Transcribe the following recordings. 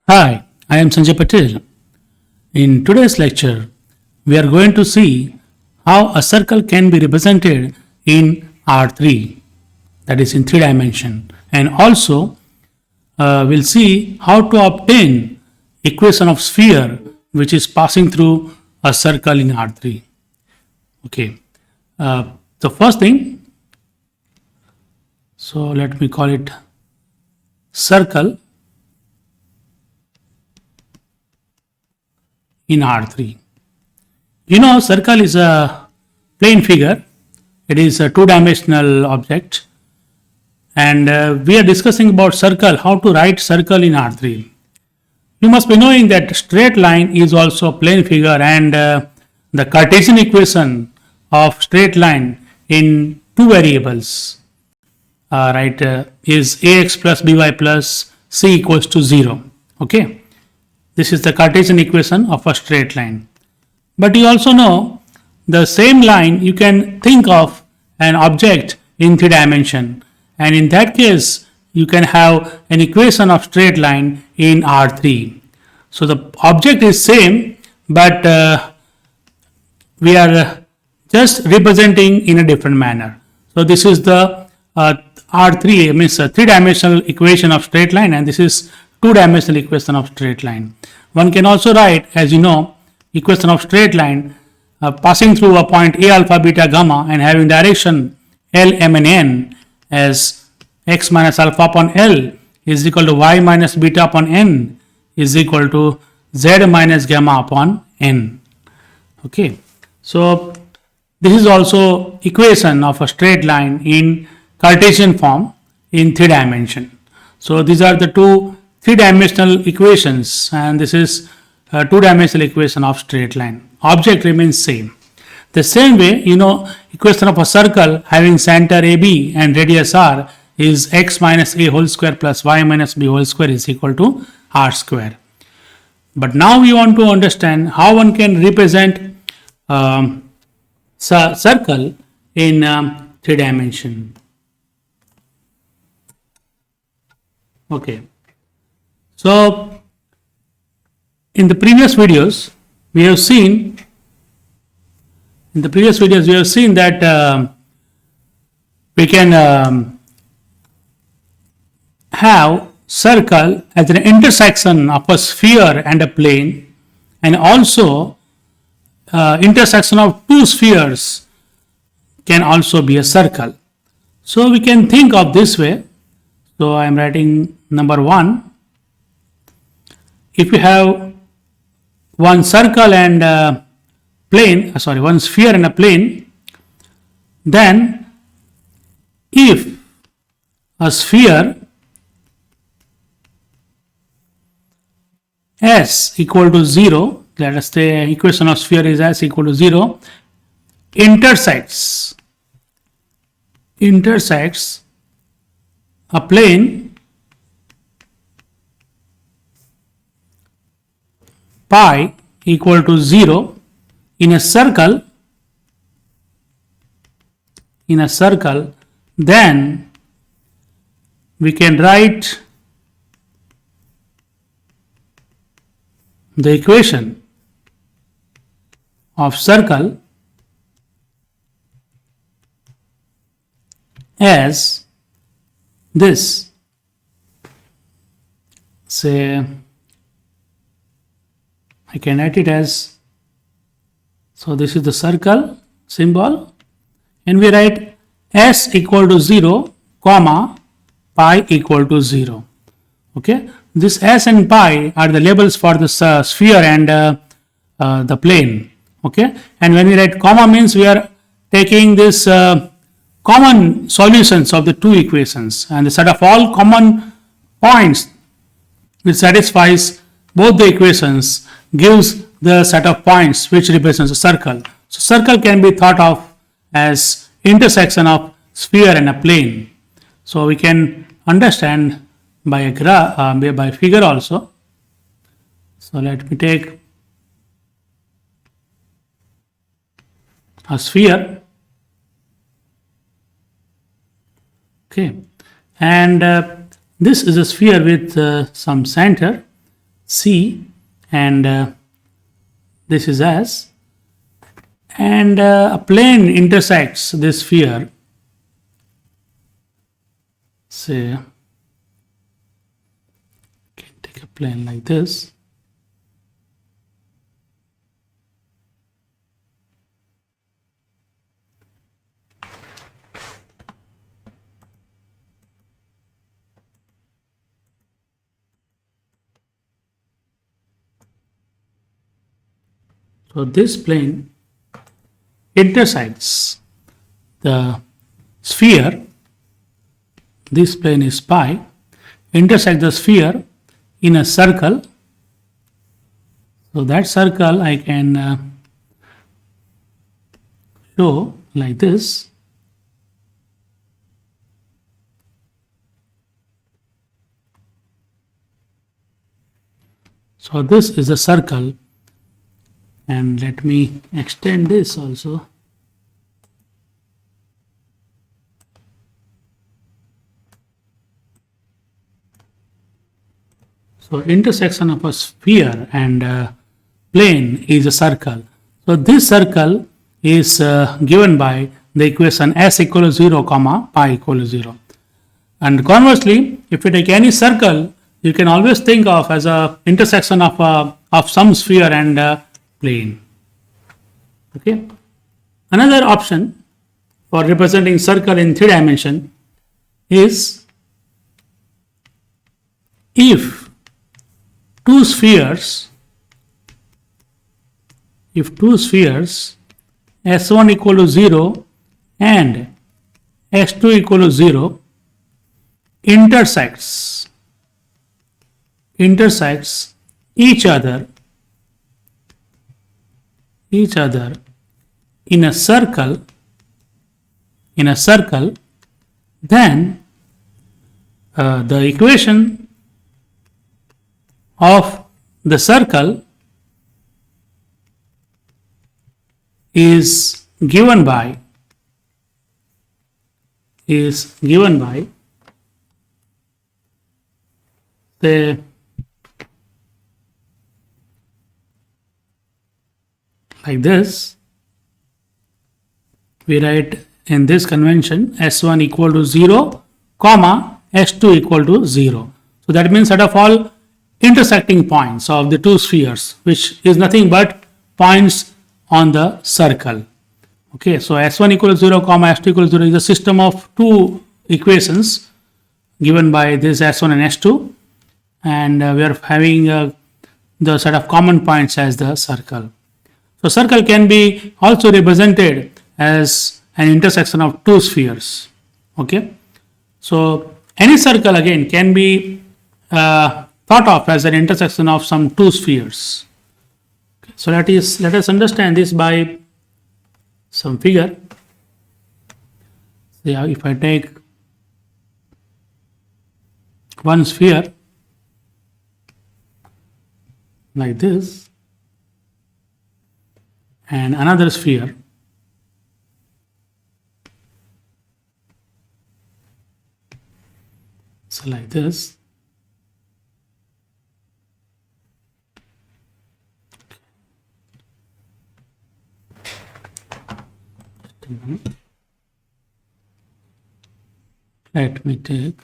Hi, I am Sanjay Patel. In today's lecture, we are going to see how a circle can be represented in R3, that is in 3 dimension, and also we'll see how to obtain equation of sphere which is passing through a circle in R3. Okay, the first thing, so let me call it circle in R3. You know, circle is a plane figure. It is a two-dimensional object, and we are discussing about circle. How to write circle in R3? You must be knowing that straight line is also a plane figure, and the Cartesian equation of straight line in two variables, is ax plus by plus c equals to 0. Okay, this is the Cartesian equation of a straight line. But you also know the same line you can think of an object in 3 dimension, and in that case you can have an equation of straight line in R3. So the object is same, but we are just representing in a different manner. So this is the R3, means a 3-dimensional equation of straight line, and this is 2-dimensional equation of straight line. One can also write, as you know, equation of straight line passing through a point a alpha beta gamma and having direction L, M and N as x minus alpha upon L is equal to y minus beta upon N is equal to z minus gamma upon N. Okay, so this is also equation of a straight line in Cartesian form in 3 dimension. So these are the two 3-dimensional equations, and this is a 2-dimensional equation of straight line. Object remains same. The same way, you know, equation of a circle having center AB and radius R is x minus a whole square plus y minus b whole square is equal to r square. But now we want to understand how one can represent circle in 3 dimension. Okay. So in the previous videos we have seen that we can have circle as an intersection of a sphere and a plane, and also intersection of two spheres can also be a circle. So we can think of this way. So I am writing number 1. If you have one circle and one sphere and a plane, then if a sphere S equal to 0, let us say equation of sphere is S equal to 0, intersects a plane pi equal to 0 in a circle, then we can write the equation of circle as this. Say I can write it as, so this is the circle symbol, and we write S equal to 0 comma pi equal to 0. Okay, this S and pi are the labels for the sphere and the plane. Okay, and when we write comma means we are taking this common solutions of the two equations, and the set of all common points which satisfies both the equations gives the set of points which represents a circle. So circle can be thought of as intersection of sphere and a plane. So we can understand by a by figure also. So let me take a sphere. Okay, and this is a sphere with some center, C, and this is S, and a plane intersects this sphere, say, can take a plane like this, so this plane intersects the sphere, this plane is pi, intersect the sphere in a circle. So that circle I can show like this. So this is a circle, and let me extend this also. So intersection of a sphere and plane is a circle. So this circle is given by the equation s equal to 0 comma pi equal to 0. And conversely, if you take any circle, you can always think of as a intersection of some sphere and plane. Okay. Another option for representing circle in 3 dimension is if two spheres S1 equal to 0 and S2 equal to 0 intersects each other in a circle, then the equation of the circle is given by the like this. We write in this convention S1 equal to 0 comma S2 equal to 0. So that means set of all intersecting points of the two spheres, which is nothing but points on the circle. Okay, so S1 equal to 0 comma S2 equal to 0 is a system of two equations given by this S1 and S2, and we are having the set of common points as the circle. So circle can be also represented as an intersection of two spheres. Okay, so any circle again can be thought of as an intersection of some two spheres. Okay, so let us understand this by some figure. So if I take one sphere like this and another sphere so like this, let me take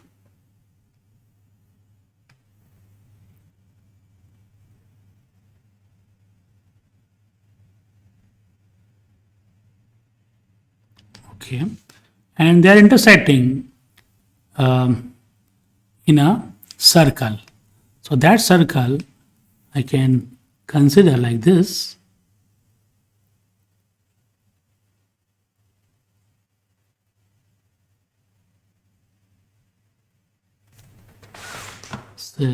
okay, and they are intersecting in a circle. So that circle I can consider like this. So,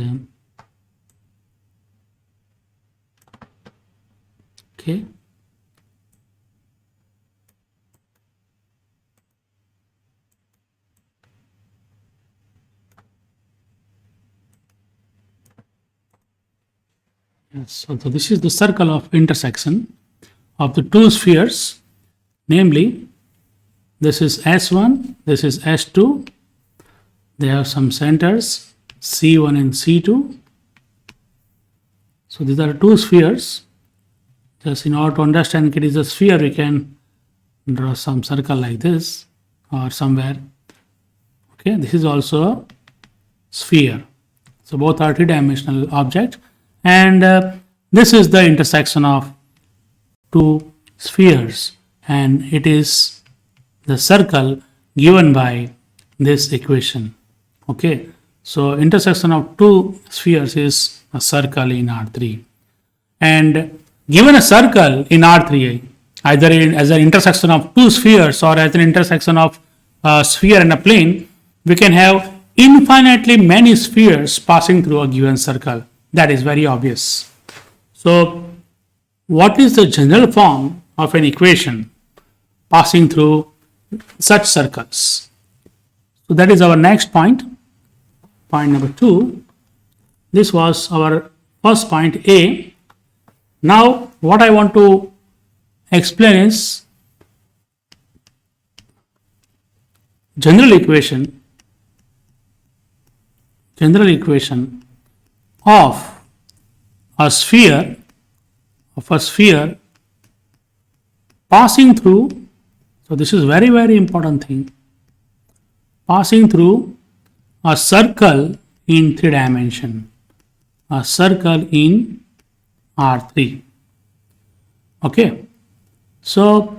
okay. So this is the circle of intersection of the two spheres, namely this is S1, this is S2, they have some centers C1 and C2, So these are two spheres. Just in order to understand it is a sphere, we can draw some circle like this or somewhere. Okay, this is also a sphere. So both are three-dimensional object, and this is the intersection of two spheres, and it is the circle given by this equation. Okay, so intersection of two spheres is a circle in R3, and given a circle in R3, either as an intersection of two spheres or as an intersection of a sphere and a plane, we can have infinitely many spheres passing through a given circle. That is very obvious. So what is the general form of an equation passing through such circles? So that is our next point, point number 2. This was our first point, A. Now what I want to explain is general equation of a sphere passing through, so this is very, very important thing, passing through a circle in 3 dimension, a circle in R3. Okay, so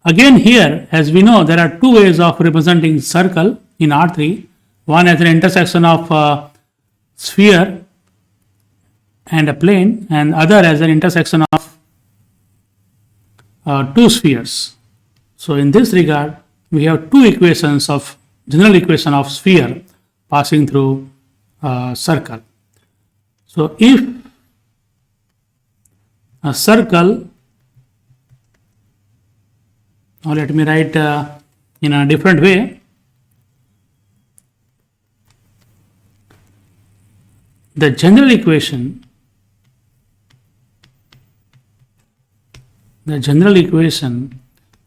again here, as we know, there are two ways of representing circle in R3. One as an intersection of a sphere and a plane, and other as an intersection of two spheres. So in this regard, we have two equations of general equation of sphere passing through a circle. So if a circle, or let me write in a different way, the general equation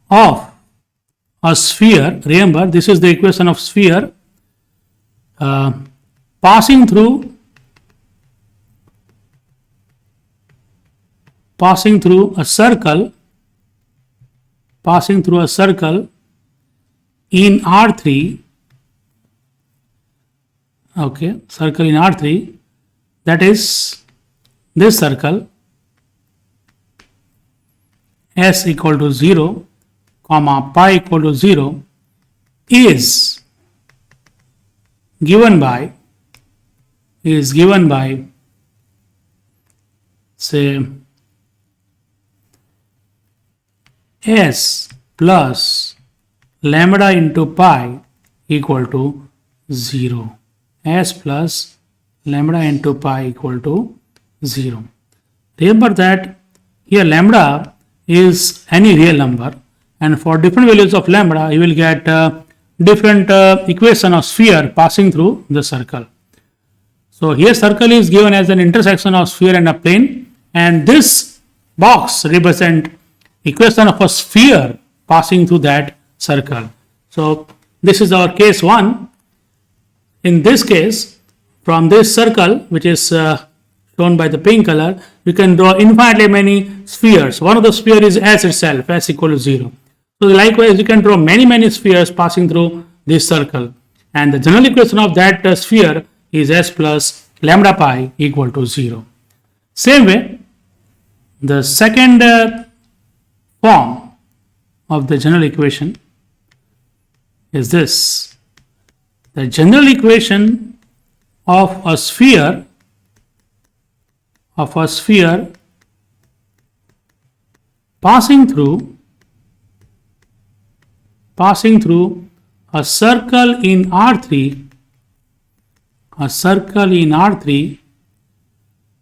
of a sphere, remember this is the equation of sphere passing through a circle in R3. Okay, circle in R3, that is this circle s equal to 0, comma pi equal to 0 is given by say s plus lambda into pi equal to 0. S plus lambda into pi equal to 0. Remember that here lambda is any real number, and for different values of lambda you will get different equation of sphere passing through the circle. So here circle is given as an intersection of sphere and a plane, and this box represent equation of a sphere passing through that circle. So this is our case 1. In this case, from this circle, which is shown by the pink color, you can draw infinitely many spheres. One of the sphere is S itself, S equal to 0. So likewise, you can draw many spheres passing through this circle, and the general equation of that sphere is S plus lambda pi equal to 0. Same way, the second form of the general equation is this. The general equation of a sphere passing through a circle in R3,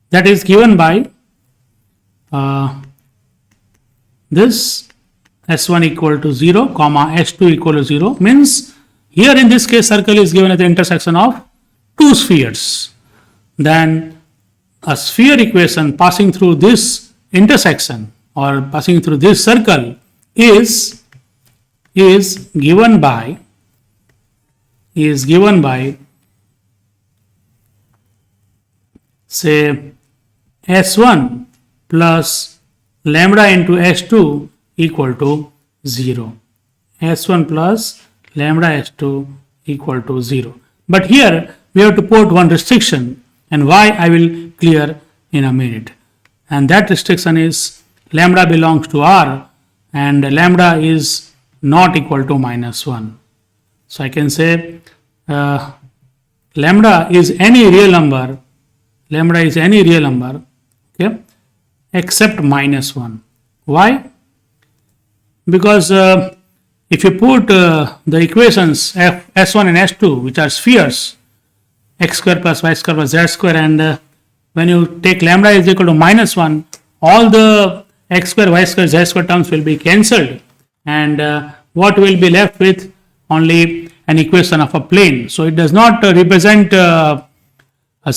that is given by this S1 equal to 0, comma S2 equal to 0, means here in this case circle is given at the intersection of two spheres. Then a sphere equation passing through this intersection or passing through this circle is given by say S1 plus lambda into S2 equal to 0. S1 plus lambda S2 equal to 0. But here we have to put one restriction, and why I will clear in a minute. And that restriction is lambda belongs to R and lambda is not equal to -1. So I can say lambda is any real number, okay, except -1. Why? Because if you put the equations S1 and S2, which are spheres, x square plus y square plus z square, and when you take lambda is equal to -1, all the x square, y square, z square terms will be cancelled, and what will be left with? Only an equation of a plane. So it does not represent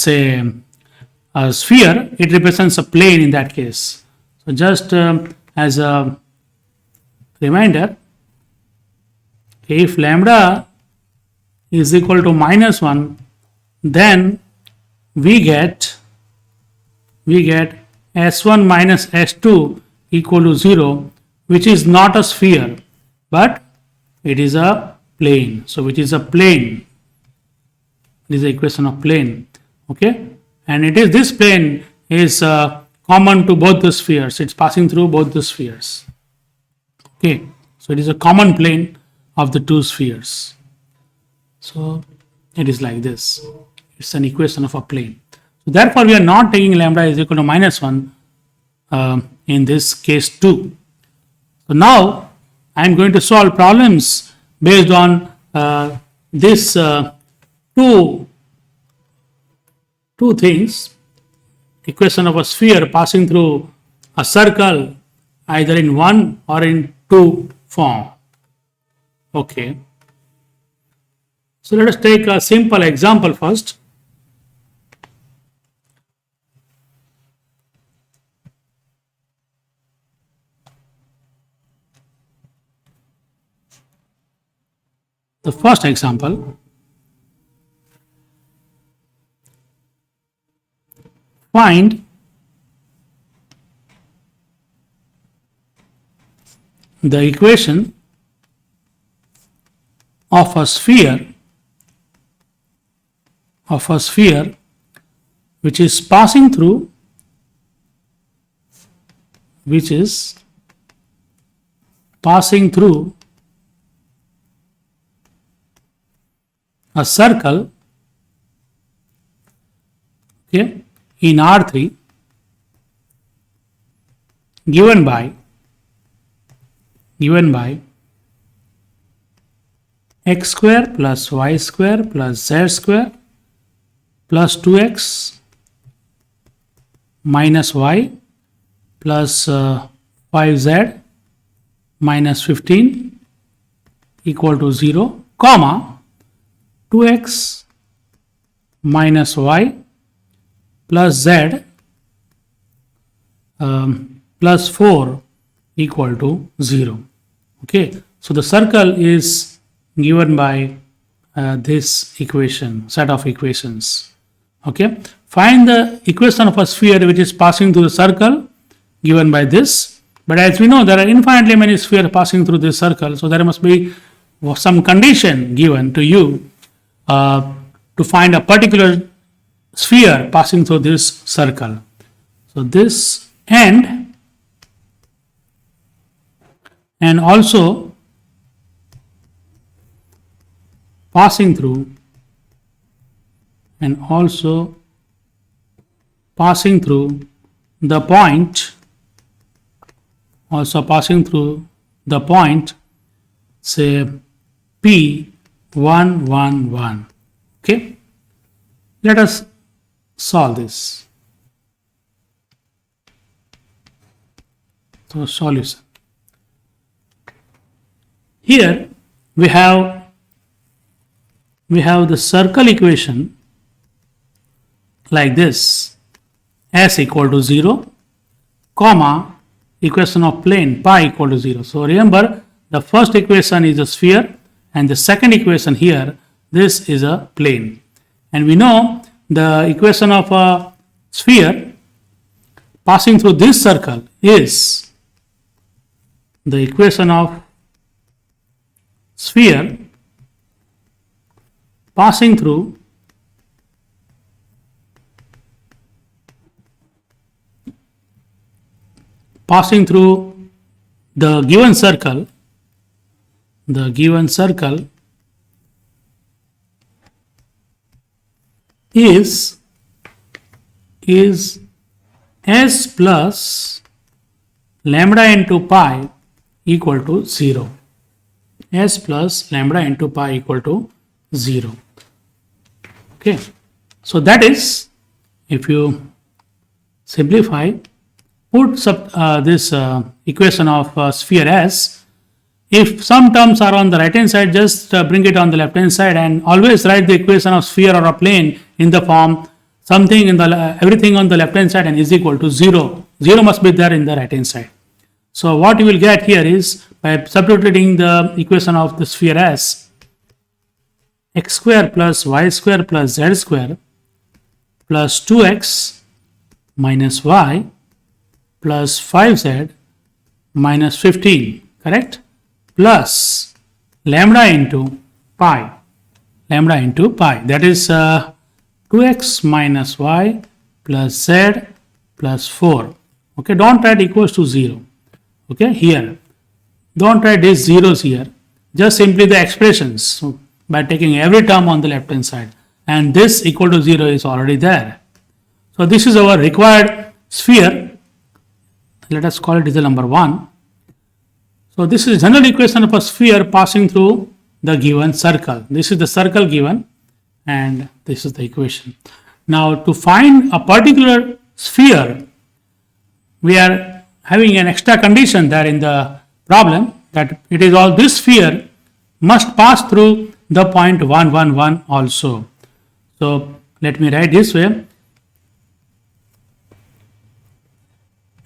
say a sphere, it represents a plane in that case. So just as a reminder, if lambda is equal to -1, then we get S1 minus S2 equal to 0, which is not a sphere, but it is a plane. So which is a plane. This is the equation of plane. Okay, and it is this plane is common to both the spheres. It's passing through both the spheres. Okay, so it is a common plane of the two spheres. So it is like this. It's an equation of a plane. So therefore, we are not taking lambda is equal to -1 in this case too. So now I am going to solve problems based on this two things. Equation of a sphere passing through a circle either in one or in two form. Okay. So let us take a simple example first. The first example, find the equation of a sphere which is passing through a circle, okay, in R3 given by x square plus y square plus z square plus 2x minus y plus 5z minus 15 equal to 0, comma 2x minus y plus z plus 4 equal to 0. Okay, so the circle is given by this equation, set of equations. Okay, find the equation of a sphere which is passing through the circle given by this. But as we know, there are infinitely many spheres passing through this circle, so there must be some condition given to you to find a particular sphere passing through this circle. So this and also passing through the point, say P111. Okay, let us solve this. So solution. Here we have the circle equation like this: s equal to 0, comma equation of plane pi equal to 0. So remember, the first equation is a sphere and the second equation here, this is a plane. And we know the equation of a sphere passing through this circle is the equation of sphere passing through the given circle is s plus lambda into pi equal to 0. S plus lambda into pi equal to 0. Okay, so that is, if you simplify, put this equation of sphere S. If some terms are on the right hand side, just bring it on the left hand side, and always write the equation of sphere or a plane in the form something in the everything on the left hand side and is equal to 0. 0 must be there in the right hand side. So what you will get here is, by substituting the equation of the sphere S, x square plus y square plus z square plus 2x minus y plus 5z minus 15, correct, plus lambda into pi, that is 2x minus y plus z plus 4. Okay, don't write equals to 0. Okay, here don't write these zeros here, just simply the expressions. So by taking every term on the left hand side, and this equal to 0 is already there. So this is our required sphere. Let us call it as the number 1. So this is general equation of a sphere passing through the given circle. This is the circle given, and this is the equation. Now to find a particular sphere, we are having an extra condition there in the problem, that it is all this sphere must pass through the point 1, 1, 1 also. So let me write this way.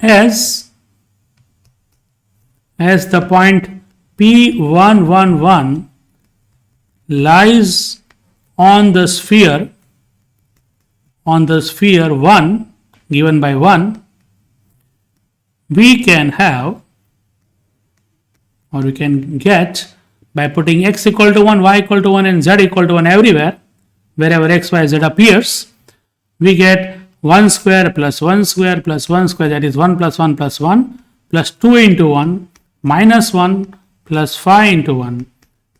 As the point P111 lies on the sphere 1 given by 1, we can have, or we can get, by putting x equal to 1, y equal to 1 and z equal to 1 everywhere, wherever x, y, z appears, we get 1 square plus 1 square plus 1 square, that is 1 plus 1 plus 1 plus 2 into 1 minus 1 plus 5 into 1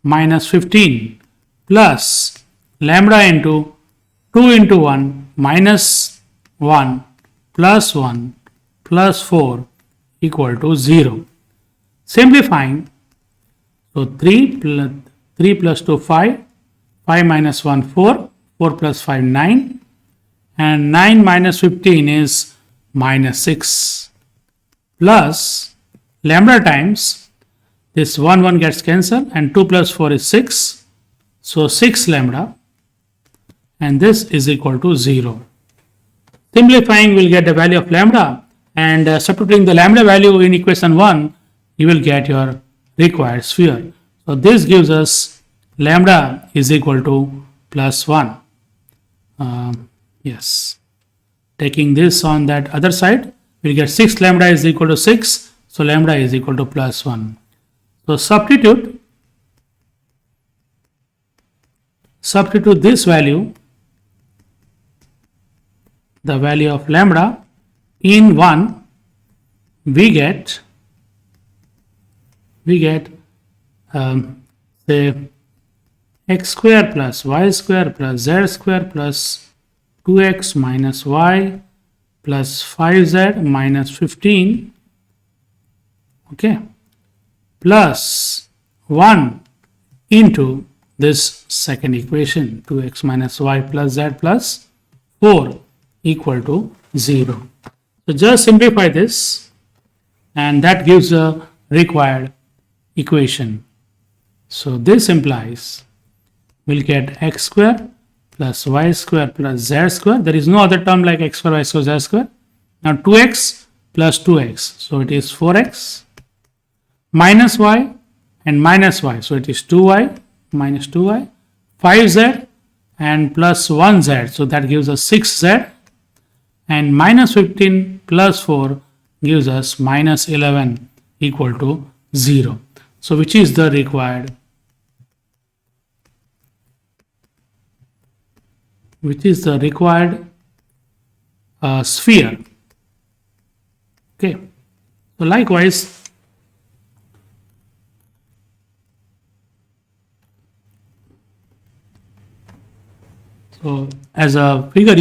minus 15 plus lambda into 2 into 1 minus 1 plus 1 plus 4 equal to 0. Simplifying, so 3 plus 2 5, 5 minus 1 4, 4 plus 5 9, and 9 minus 15 is minus 6, plus lambda times this 1 gets cancelled, and 2 plus 4 is 6, so 6 lambda, and this is equal to 0. Simplifying, we'll get the value of lambda, and substituting the lambda value in equation 1, you will get your required sphere. So this gives us lambda is equal to plus 1. Yes, taking this on that other side, we'll get 6 lambda is equal to 6, so lambda is equal to plus 1. So substitute this value, the value of lambda, in 1, we get say x square plus y square plus z square plus 2x minus y plus 5z minus 15, okay, plus 1 into this second equation, 2x minus y plus z plus 4 equal to 0. So just simplify this, and that gives a required equation. So this implies we'll get x square plus y square plus z square. There is no other term like x square, y square, z square. Now 2x plus 2x, so it is 4x, minus y and minus y, so it is 2y minus 2y, 5z and plus 1z, so that gives us 6z, and minus 15 plus 4 gives us minus 11 equal to 0. So which is the required sphere? Okay, so likewise, so as a figure,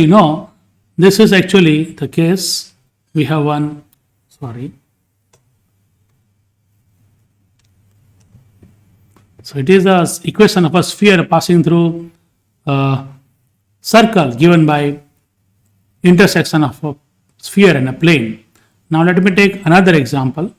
this is actually the case. We have one, so it is the equation of a sphere passing through a circle given by intersection of a sphere and a plane. Now let me take another example.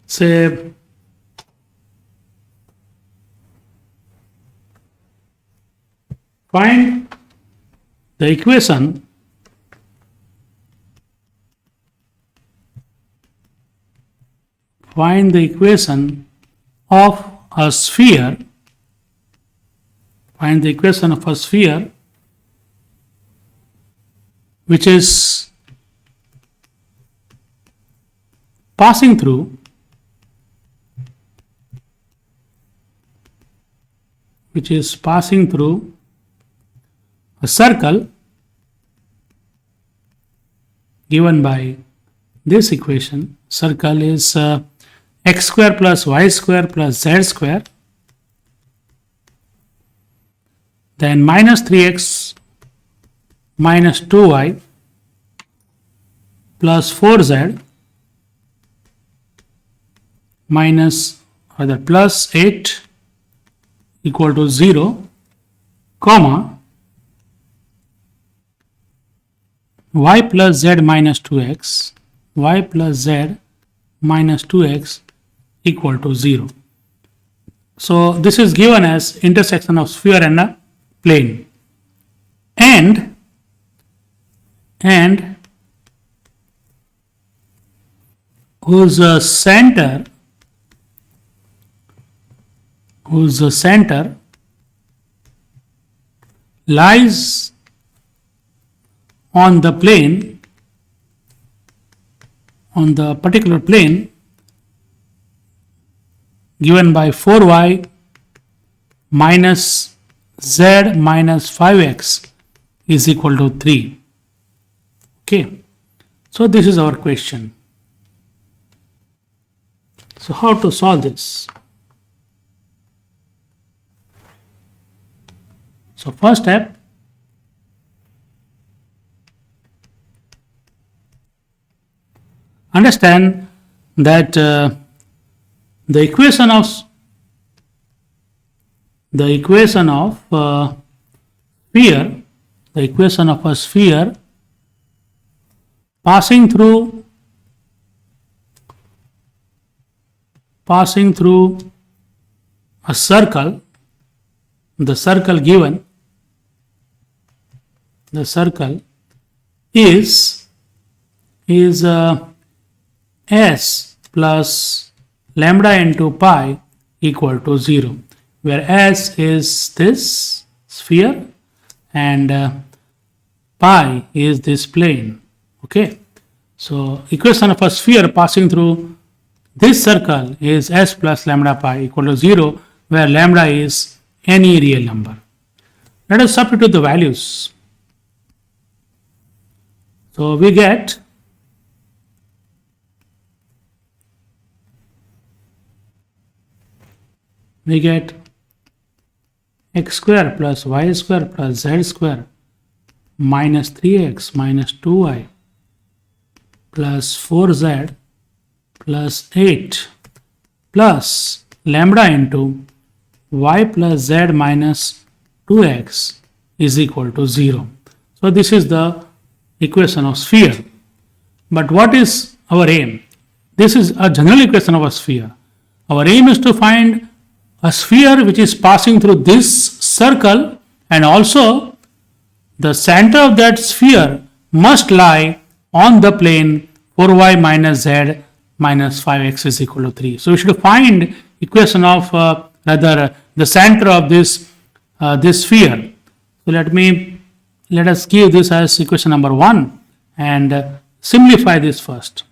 Say find the equation of a sphere. Find the equation of a sphere which is passing through a circle given by this equation. Circle is x square plus y square plus z square, then minus 3x minus 2y plus 4z minus plus 8 equal to 0, comma y plus z minus 2x equal to 0. So this is given as intersection of sphere and a plane, and whose center lies on the plane, on the particular plane given by 4y minus z minus 5x is equal to 3. Okay, so this is our question. So how to solve this? So first step, understand that the equation of a sphere passing through a circle, the circle given, the circle is s plus lambda into pi equal to 0, where s is this sphere and pi is this plane. Okay, so equation of a sphere passing through this circle is s plus lambda pi equal to 0, where lambda is any real number. Let us substitute the values. So we get x square plus y square plus z square minus 3x minus 2y plus 4z plus 8 plus lambda into y plus z minus 2x is equal to 0. So this is the equation of sphere. But what is our aim? This is a general equation of a sphere. Our aim is to find a sphere which is passing through this circle, and also the center of that sphere must lie on the plane 4y minus z minus 5x is equal to 3. So we should find equation of the center of this this sphere. So let us give this as equation number 1 and simplify this first.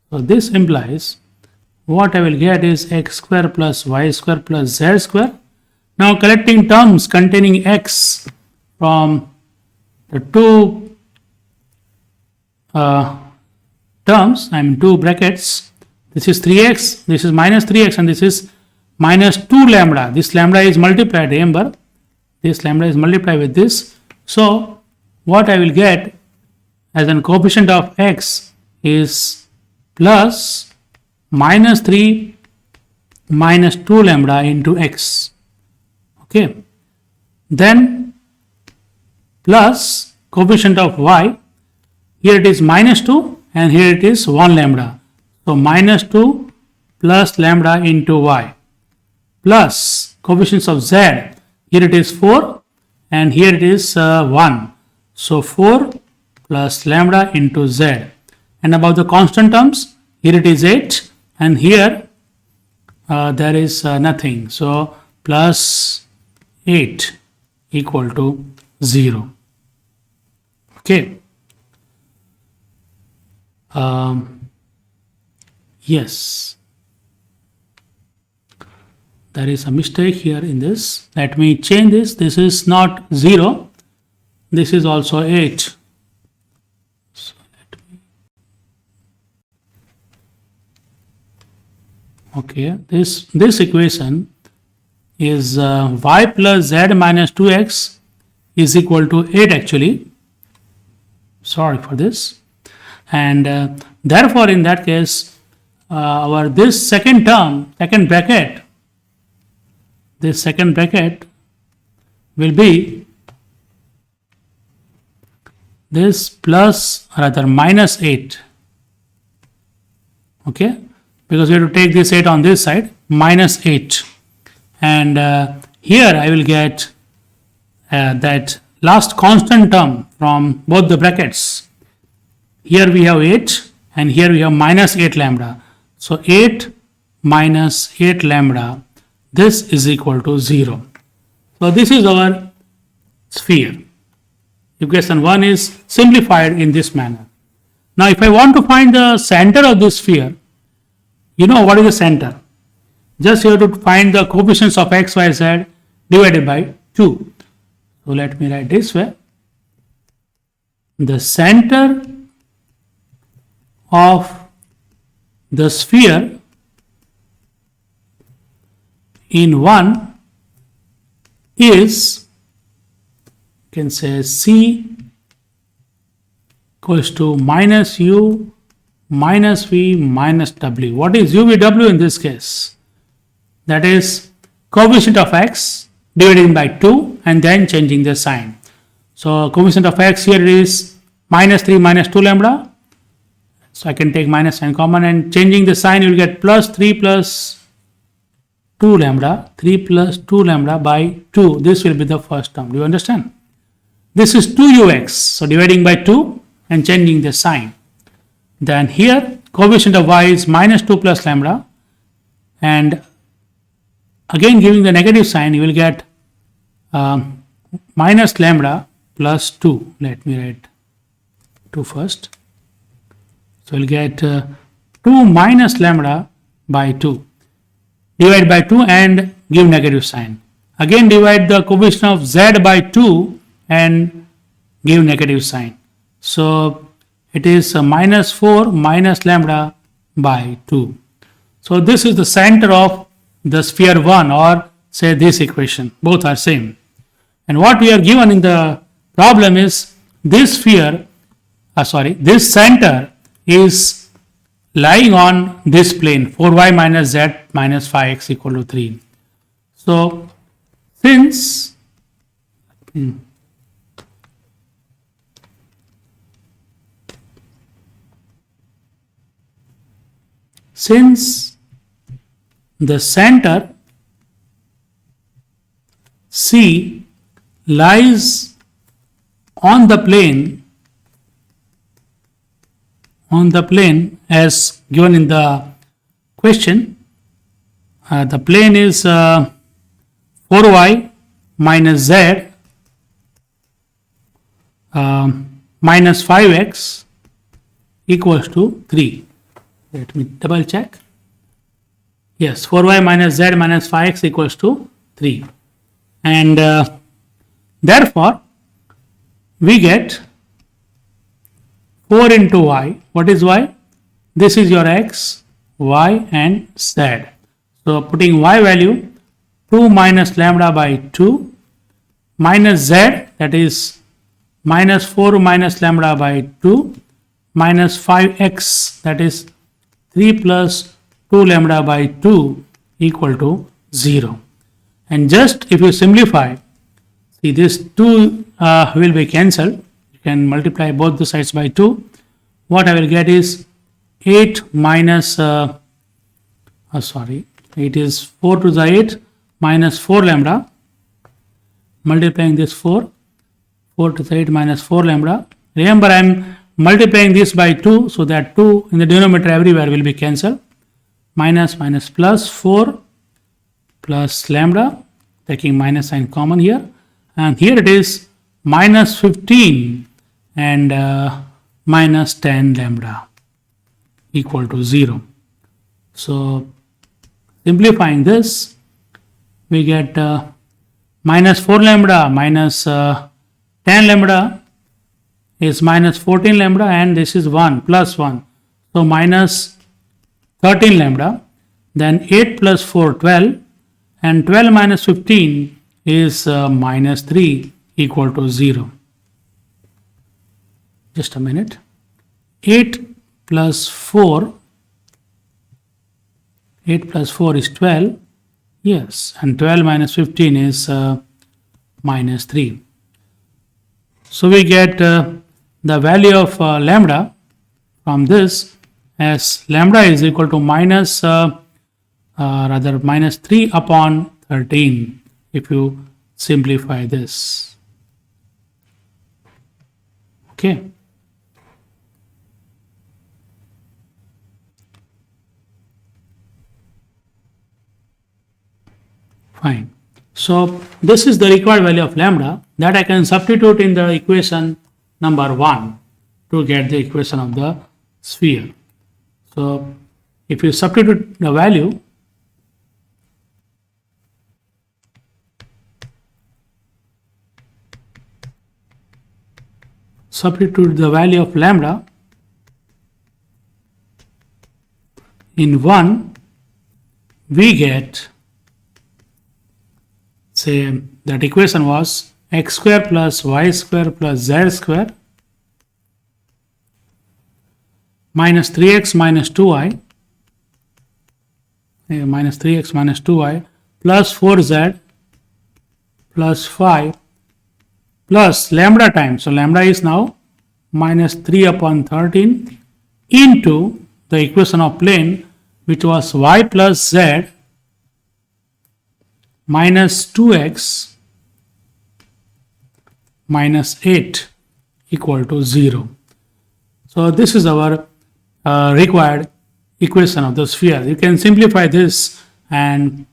So this implies what I will get is x square plus y square plus z square. Now collecting terms containing x from the two terms, two brackets. This is 3x, this is minus 3x, and this is minus 2 lambda. This lambda is multiplied, remember, this lambda is multiplied with this. So what I will get as a coefficient of x is plus minus 3 minus 2 lambda into x. Okay. Then plus coefficient of y, here it is minus 2 and here it is 1 lambda. So minus 2 plus lambda into y plus coefficients of z, here it is 4 and here it is 1. So 4 plus lambda into z. And about the constant terms, here it is 8 and here there is nothing. So plus 8 equal to 0. Okay. Yes, there is a mistake here in this. Let me change this. This is not 0. This is also 8. So okay, this equation is y plus z minus 2x is equal to 8 actually. Sorry for this. And therefore in that case our this second term, second bracket, this second bracket will be this plus rather minus 8. Okay, because we have to take this 8 on this side, minus 8. And here I will get that last constant term from both the brackets. Here we have 8 and here we have minus 8 lambda. So 8 minus 8 lambda, this is equal to 0. So this is our sphere. Equation 1 is simplified in this manner. Now if I want to find the center of this sphere, you know what is the center? Just you have to find the coefficients of x, y, z divided by 2. So let me write this way. The center of the sphere in 1 is, you can say C equals to minus u minus v minus w. What is u v w in this case? That is coefficient of x dividing by 2 and then changing the sign. So coefficient of x here is minus 3 minus 2 lambda. So I can take minus sign common and changing the sign you will get plus 3 plus 2 lambda, 3 plus 2 lambda by 2. This will be the first term. Do you understand? This is 2ux. So dividing by 2 and changing the sign. Then here coefficient of y is minus 2 plus lambda and again giving the negative sign you will get minus lambda plus 2. Let me write 2 first. So we'll get 2 minus lambda by 2. Divide by 2 and give negative sign. Again divide the coefficient of z by 2 and give negative sign. So it is minus 4 minus lambda by 2. So this is the center of the sphere 1 or say this equation. Both are same. And what we are given in the problem is this sphere, this center is lying on this plane 4y minus z minus 5x equal to 3. So since the center C lies on the plane as given in the question. The plane is 4y minus z minus 5x equals to 3. Let me double check. Yes, 4y minus z minus 5x equals to 3. And therefore, we get 4 into y. What is y? This is your x, y and z. So putting y value 2 minus lambda by 2 minus z, that is minus 4 minus lambda by 2 minus 5x, that is 3 plus 2 lambda by 2 equal to 0. And just if you simplify, see this 2 will be cancelled. You can multiply both the sides by 2. What I will get is 8 minus, it is 4 to the 8 minus 4 lambda. Multiplying this 4 to the 8 minus 4 lambda. Remember, I am multiplying this by 2, so that 2 in the denominator everywhere will be cancelled. Minus plus 4 plus lambda, taking minus sign common here. And here it is minus 15 and minus 10 lambda equal to 0. So simplifying this, we get minus 4 lambda minus 10 lambda is minus 14 lambda, and this is 1 plus 1. So minus 13 lambda, then 8 plus 4, 12, and 12 minus 15 is minus 3 equal to 0. Just a minute. 8 plus 4 is 12. Yes, and 12 minus 15 is minus 3. So we get the value of lambda from this as lambda is equal to minus 3 upon 13 if you simplify this. Okay. Fine. So this is the required value of lambda that I can substitute in the equation number 1 to get the equation of the sphere. So if you substitute the value, of lambda in 1, we get, say that equation was x square plus y square plus z square minus 3x minus 2y plus 4z plus 5 plus lambda times. So lambda is now minus 3 upon 13 into the equation of plane, which was y plus z minus 2x minus 8 equal to 0. So this is our required equation of the sphere. You can simplify this and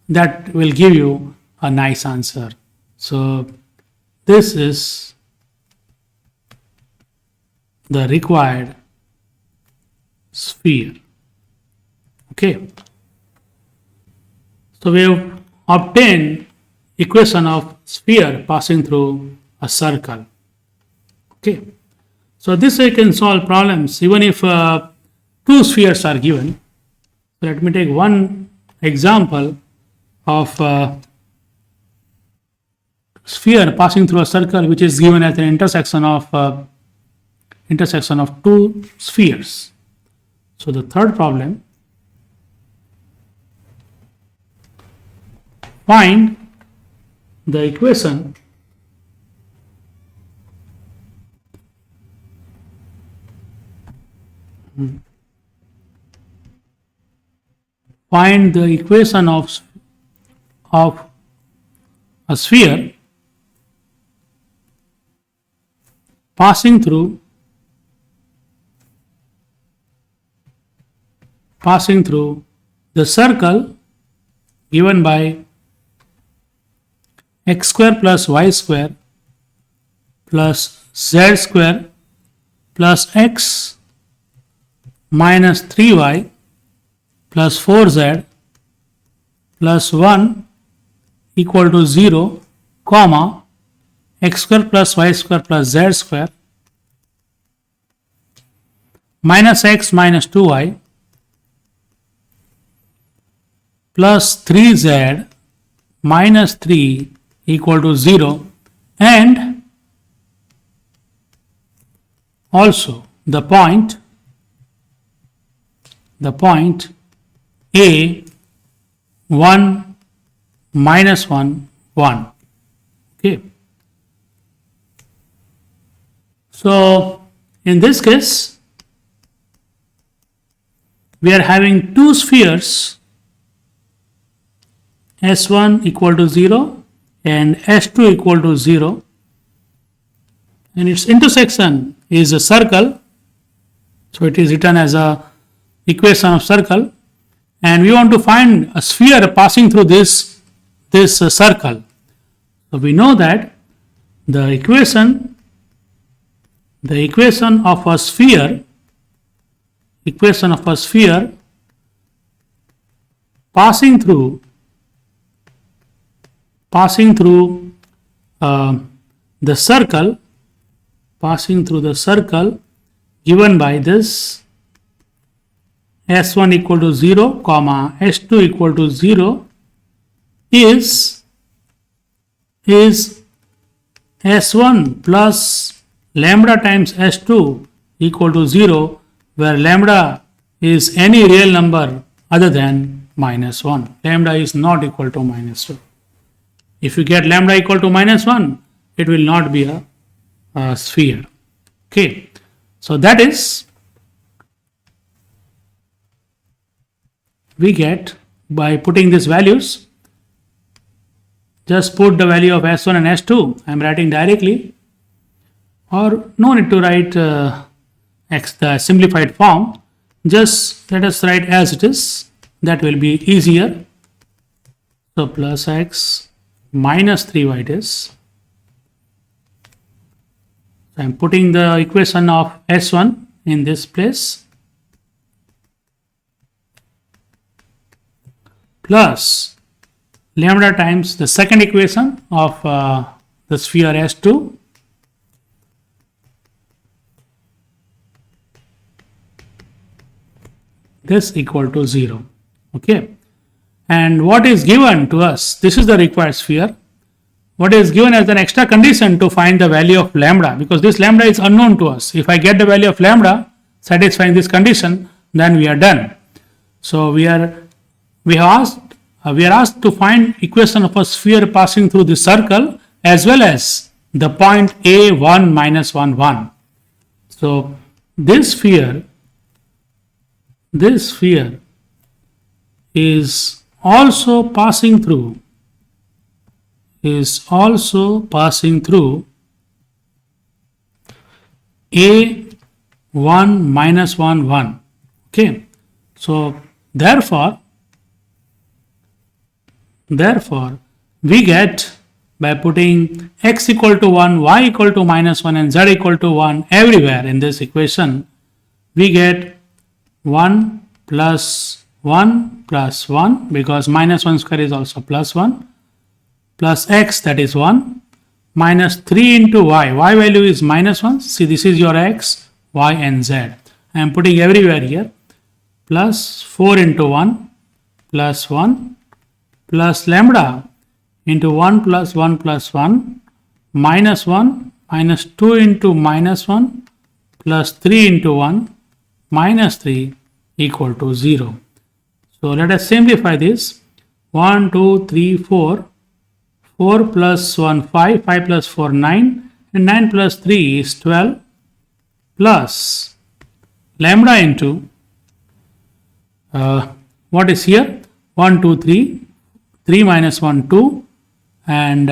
that will give you a nice answer. So this is the required sphere. Okay. So we have obtained equation of sphere passing through a circle. Okay. So this way you can solve problems even if two spheres are given. So let me take one example of sphere passing through a circle which is given at an intersection of two spheres. So the third problem, find the equation of a sphere passing through passing through the circle given by x square plus y square plus z square plus x minus 3y plus 4z plus 1 equal to 0, comma, x square plus y square plus z square minus x minus 2y plus 3z minus 3 equal to 0, and also the point a 1 minus 1 1. Okay, so in this case we are having two spheres, S1 equal to 0 and S2 equal to 0, and its intersection is a circle, so it is written as a equation of circle, and we want to find a sphere passing through this circle. So we know that the equation of a sphere passing through the circle given by this S1 equal to 0, comma, S2 equal to 0 is S1 plus lambda times S2 equal to 0, where lambda is any real number other than minus 1. Lambda is not equal to minus 2. If you get lambda equal to minus 1, it will not be a sphere. Okay, so that is, we get by putting these values. Just put the value of S1 and S2. I am writing directly, or no need to write the simplified form. Just let us write as it is. That will be easier. So plus x minus 3y it is. So I am putting the equation of S1 in this place, plus lambda times the second equation of the sphere S2, this equal to 0. Okay, and what is given to us, this is the required sphere. What is given as an extra condition to find the value of lambda, because this lambda is unknown to us. If I get the value of lambda satisfying this condition, then we are done. So we are asked to find equation of a sphere passing through the circle as well as the point a 1 minus 1 1. So this sphere is also passing through a 1 minus 1 1. Okay, so therefore we get, by putting x equal to 1, y equal to minus 1 and z equal to 1 everywhere in this equation, we get 1 plus 1 plus 1, because minus 1 square is also plus 1, plus x, that is 1, minus 3 into y. Y value is minus 1. See, this is your x, y and z. I am putting everywhere here. Plus 4 into 1 plus 1 plus lambda into 1 plus 1 plus 1 minus 1 minus 2 into minus 1 plus 3 into 1 minus 3 equal to 0. So let us simplify this. 1, 2, 3, 4. 4 plus 1, 5. 5 plus 4, 9. And 9 plus 3 is 12. Plus lambda into, what is here? 1, 2, 3. 3 minus 1, 2. And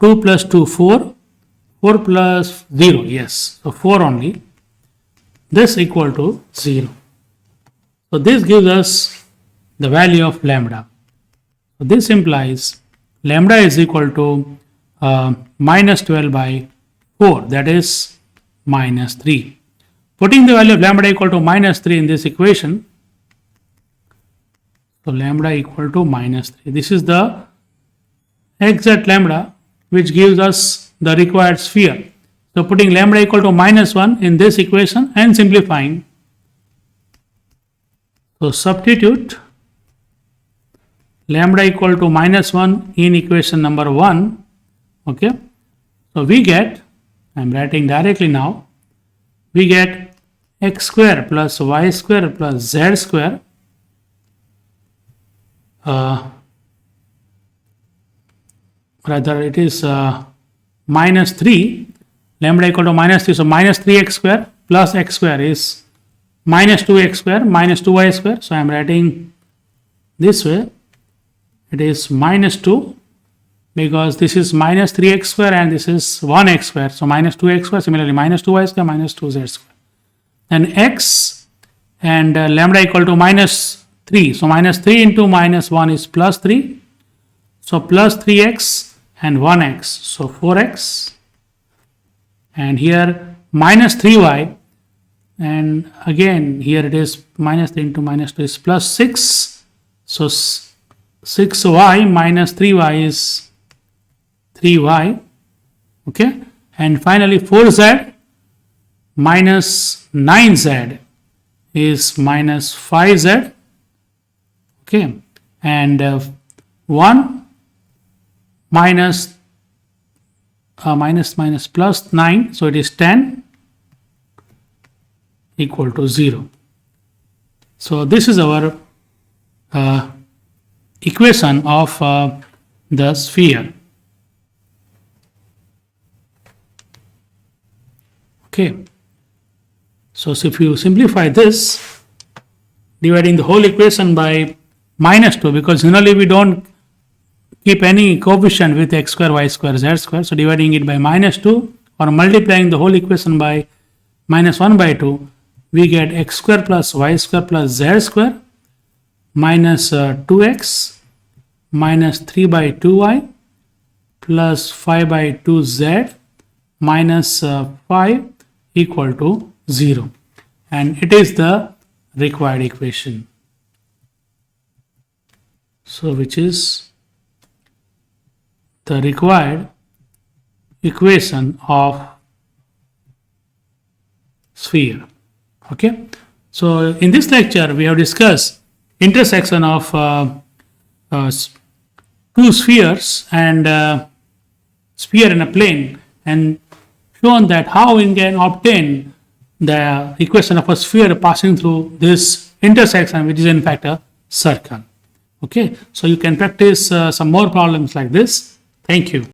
2 plus 2, 4. 4 plus 0, yes. So 4 only. This equal to 0. So this gives us the value of lambda. So this implies lambda is equal to minus 12 by 4, that is minus 3. Putting the value of lambda equal to minus 3 in this equation, so lambda equal to minus 3. This is the exact lambda which gives us the required sphere. So putting lambda equal to minus 1 in this equation and simplifying, so substitute lambda equal to minus 1 in equation number 1. Okay, so we get, I am writing directly now, we get x square plus y square plus z square rather it is minus 3, lambda equal to minus 3, so minus 3x square plus x square is minus 2x square minus 2y square. So I am writing this way, it is minus 2 because this is minus 3x square and this is 1x square, so minus 2x square, similarly minus 2y square minus 2z square, and x and lambda equal to minus 3, so minus 3 into minus 1 is plus 3, so plus 3x and 1x, so 4x, and here minus 3y, and again here it is minus 3 into minus 2 is plus 6, so 6y minus 3y is 3y, okay, and finally 4z minus 9z is minus 5z, okay, and 1 minus minus plus 9, so it is 10 equal to 0. So this is our equation of the sphere. Okay, so if you simplify this, dividing the whole equation by minus 2, because generally we don't keep any coefficient with x square, y square, z square, so dividing it by minus 2 or multiplying the whole equation by minus 1 by 2, we get x square plus y square plus z square minus 2x minus 3 by 2y plus 5 by 2z minus 5 equal to 0, and it is the required equation. So which is the required equation of sphere. Okay, so in this lecture we have discussed intersection of two spheres and sphere in a plane, and shown that how we can obtain the equation of a sphere passing through this intersection, which is in fact a circle. Okay, so you can practice some more problems like this. Thank you.